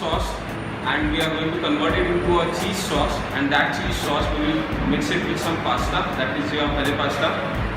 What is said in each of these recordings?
sauce and we are going to convert it into a cheese sauce, and that cheese sauce we will mix it with some pasta, that is your penne pasta,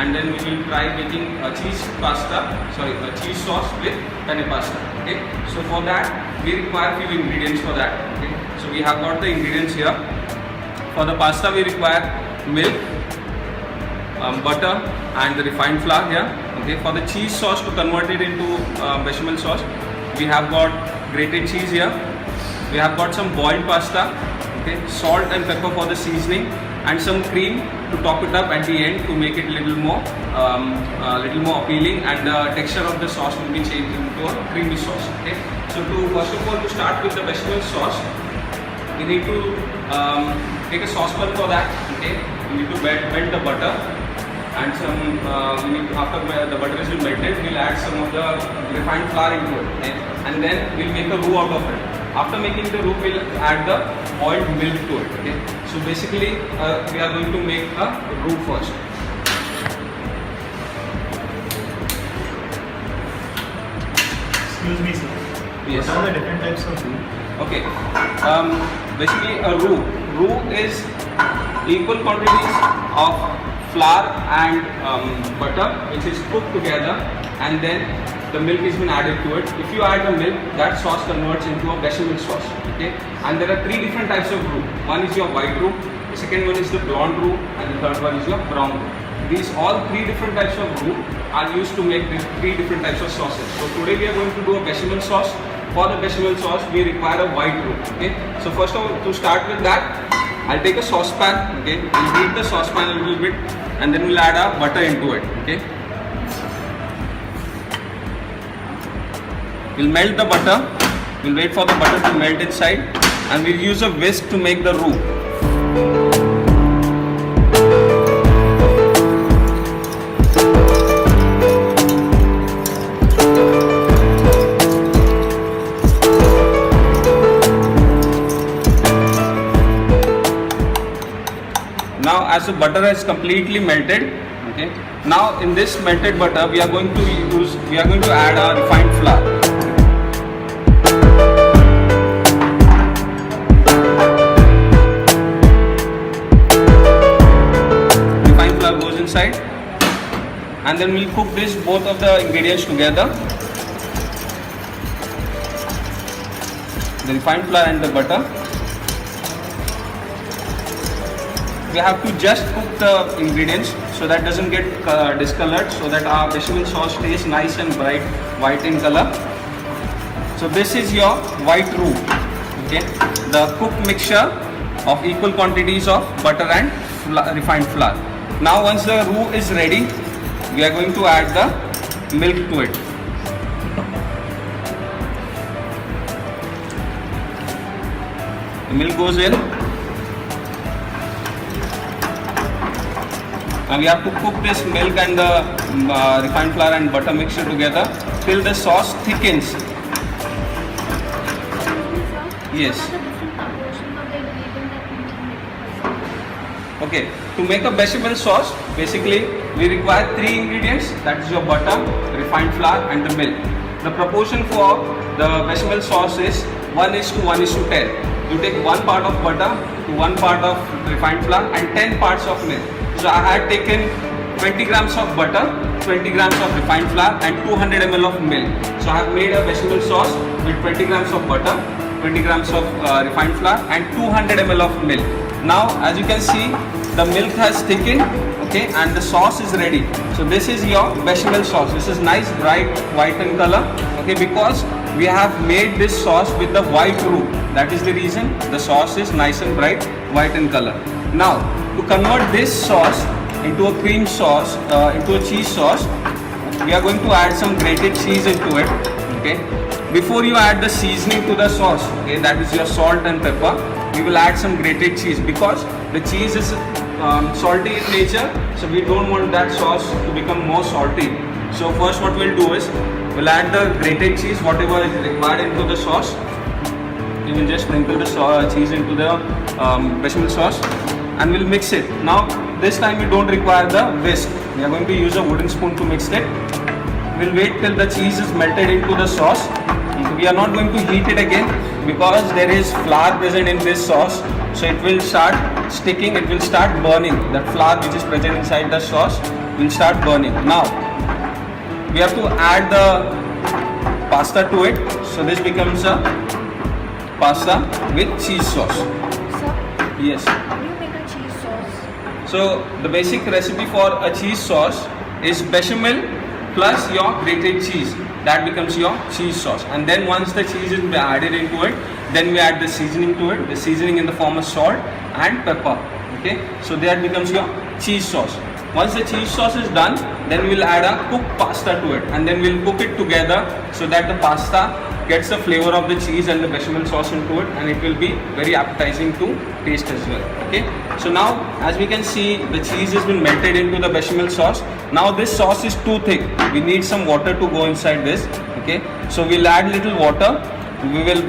and then we will try making a cheese sauce with penne pasta. Okay, so for that we require few ingredients for that. Okay, so we have got the ingredients here. For the pasta we require milk, butter and the refined flour here. Okay, for the cheese sauce, to convert it into bechamel sauce, we have got grated cheese here. We have got some boiled pasta, okay, salt and pepper for the seasoning, and some cream to top it up at the end to make it little more appealing, and the texture of the sauce will be changed into a creamy sauce. Okay, so first of all, to start with the bechamel sauce, we need to take a saucepan for that. Okay, we need to melt the butter, and after the butter is melted, we'll add some of the refined flour into it, okay? And then we'll make a roux out of it. After making the roux, we'll add the boiled milk to it. Okay? So basically, we are going to make a roux first. Excuse me, sir. Yes. What are the different types of roux? Okay. Basically, a roux is equal quantities of flour and butter, which is cooked together, and then the milk has been added to it. If you add the milk, that sauce converts into a bechamel sauce. Okay, and there are three different types of roux. One is your white roux, the second one is the blonde roux, and the third one is your brown roux. These all three different types of roux are used to make these three different types of sauces. So today we are going to do a bechamel sauce. For the bechamel sauce, we require a white roux. Okay, so first of all, to start with that, I'll take a saucepan. Okay, we'll heat the saucepan a little bit, and then we'll add our butter into it. Okay, we'll melt the butter. We'll wait for the butter to melt inside, and we'll use a whisk to make the roux. Now, as the butter is completely melted, okay, now in this melted butter we are going to add our refined flour. Refined flour goes inside, and then we'll cook both of the ingredients together. The refined flour and the butter. We have to just cook the ingredients so that doesn't get discolored, so that our bechamel sauce stays nice and bright white in color. So this is your white roux. Okay, the cooked mixture of equal quantities of butter and refined flour. Now once the roux is ready, we are going to add the milk to it. The milk goes in. And we have to cook this milk and the refined flour and butter mixture together till the sauce thickens. Yes. Okay, to make a bechamel sauce, basically we require three ingredients, that is your butter, refined flour and the milk. The proportion for the bechamel sauce is 1:1:10. You take 1 part of butter to 1 part of refined flour and 10 parts of milk. So I had taken 20 grams of butter, 20 grams of refined flour and 200 ml of milk. So I have made a bechamel sauce with 20 grams of butter, 20 grams of refined flour and 200 ml of milk. Now as you can see, the milk has thickened, okay, and the sauce is ready. So this is your bechamel sauce. This is nice bright white in color, okay, because we have made this sauce with the white roux. That is the reason the sauce is nice and bright white in color. Now to convert this sauce into a cream sauce, into a cheese sauce, we are going to add some grated cheese into it. Okay, before you add the seasoning to the sauce, okay, that is your salt and pepper, we will add some grated cheese because the cheese is salty in nature, so we don't want that sauce to become more salty. So first what we'll do is we'll add the grated cheese, whatever is required, into the sauce. You will just sprinkle the cheese into the bechamel sauce and we'll mix it. Now this time we don't require the whisk. We are going to use a wooden spoon to mix it. We'll wait till the cheese is melted into the sauce, into we are not going to heat it again because there is flour present in this sauce. So it will start sticking, it will start burning. That flour which is present inside the sauce will start burning. Now we have to add the pasta to it. So this becomes a pasta with cheese sauce. Sir, Yes. how do you make a cheese sauce? So the basic recipe for a cheese sauce is bechamel plus your grated cheese. That becomes your cheese sauce. And then once the cheese is added into it, then we add the seasoning to it. The seasoning in the form of salt and pepper. Okay. So that becomes your cheese sauce. Once the cheese sauce is done, then we will add a cooked pasta to it, and then we'll cook it together so that the pasta gets the flavor of the cheese and the bechamel sauce into it, and it will be very appetizing to taste as well. Okay. So now, as we can see, the cheese has been melted into the bechamel sauce. Now this sauce is too thick. We need some water to go inside this. Okay. So we'll add little water. We will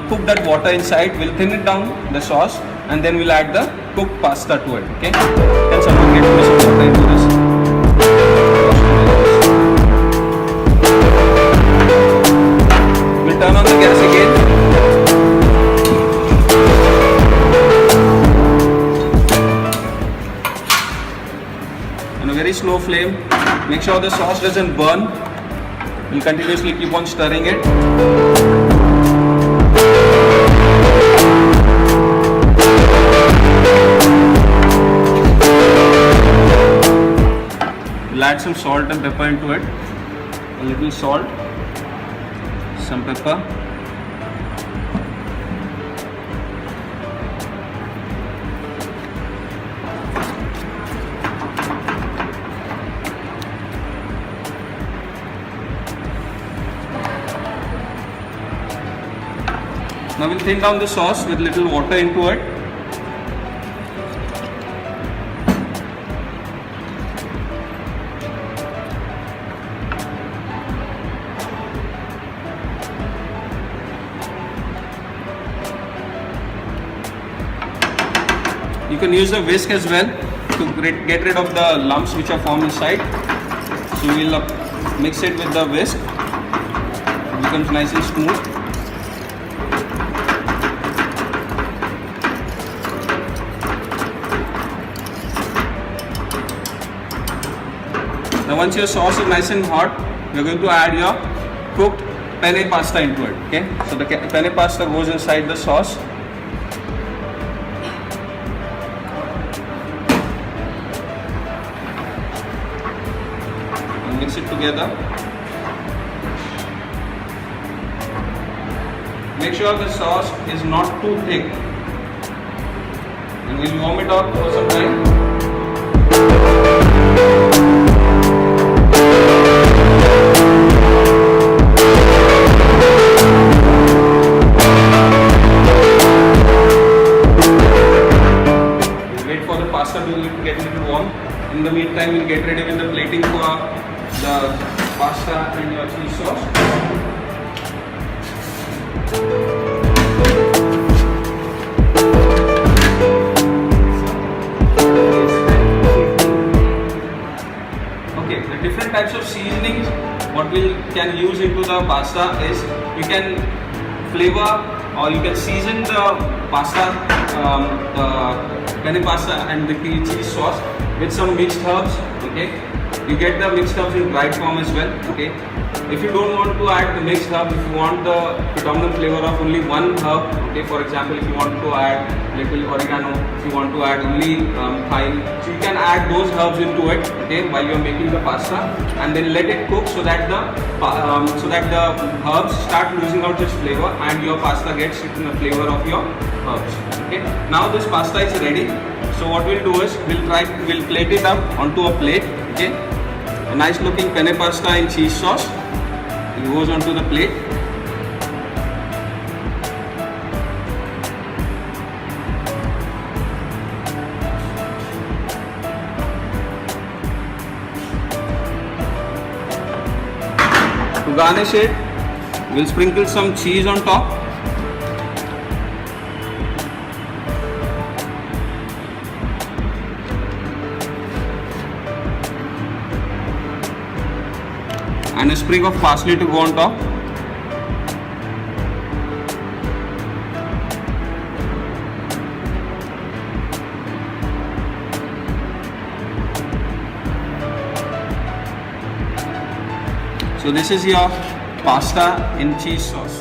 cook that water inside. We'll thin it down the sauce, and then we'll add the cooked pasta to it. Okay. Can someone get me some water into this? We'll turn on the gas again. On a very slow flame. Make sure the sauce doesn't burn. We'll continuously keep on stirring it. We'll add some salt and pepper into it. A little salt, some pepper. Now we'll thin down the sauce with little water into it. You can use a whisk as well to get rid of the lumps which are formed inside. So we'll mix it with the whisk. It becomes nice and smooth. Now once your sauce is nice and hot, we are going to add your cooked penne pasta into it. Okay, so the penne pasta goes inside the sauce. And mix it together. Make sure the sauce is not too thick, and we'll warm it up for some time. Pasta will get a little warm. In the meantime, we'll get ready with the plating for the pasta and your cheese sauce. Okay, the different types of seasonings what we can use into the pasta is you can flavor or you can season the pasta, the penne pasta and the cheese sauce with some mixed herbs. Okay, you get the mixed herbs in dried form as well. Okay, if you don't want to add the mixed herb, if you want the predominant flavor of only one herb, okay, for example, if you want to add little oregano, if you want to add only thyme, so you can add those herbs into it. Okay, while you are making the pasta, and then let it cook so that the herbs start losing out its flavor and your pasta gets the flavor of your herbs. Okay, now this pasta is ready. So what we'll do is we'll plate it up onto a plate. Okay, a nice looking penne pasta in cheese sauce. It goes onto the plate. To garnish it, we'll sprinkle some cheese on top. And a sprig of parsley to go on top. So this is your pasta in cheese sauce.